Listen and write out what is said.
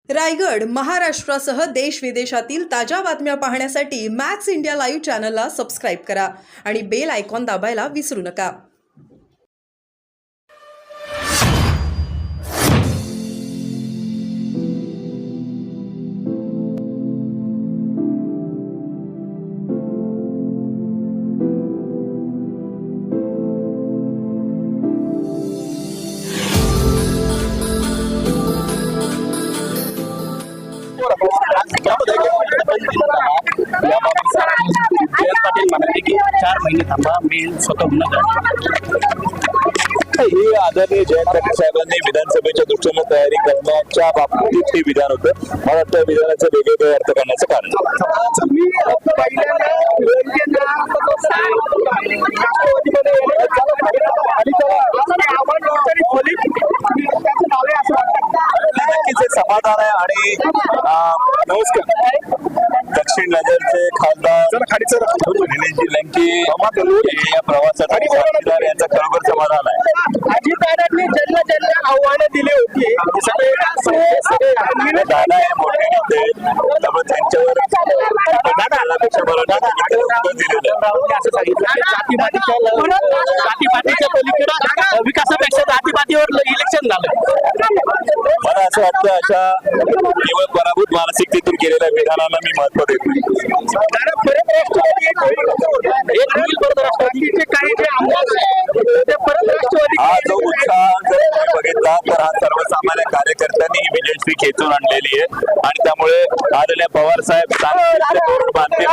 रायगड, महाराष्ट्रासह देश विदेशातील ताज्या बातम्या पाहण्यासाठी मॅक्स इंडिया लाईव्ह चॅनलला सबस्क्राईब करा आणि बेल आयकॉन दाबायला विसरू नका. जयंत पाटील म्हणाले की 4 महिने थांबा, मी स्वतःहून ही आदरणीय जयंत पाटील साहेबांनी विधानसभेच्या दृष्टीने तयारी करण्याच्या बाबतीत हे विधान होतं. मला वाटतं विधानाचं वेगवेगळे अर्थ करण्याचं कारण नक्कीच समाधान आहे. आणि नमस्कार, दक्षिण नगरचे खासदार निलेशजी लंके या प्रवासात यांचा खरोखर समाधान आहे. अजितदादांनी ज्यांना आव्हानं दिली होती दादा हे मोठे नेते, त्यामुळे त्यांच्यावर असं सांगितलं जातीपातीच्या पलीकडे विकासापेक्षा जातीपातीवर इलेक्शन झालं. मला असं वाटतं अशा केवळ पराभूत मानसिकतेतून केलेल्या विधानाला मी महत्व देतो. हा जो उत्साह जर तुम्ही बघितला तर हा सर्वसामान्य कार्यकर्त्यांनी ही विजयश्री खेचून आणलेली आहे. आणि त्यामुळे आदरणीय पवार साहेब बांधते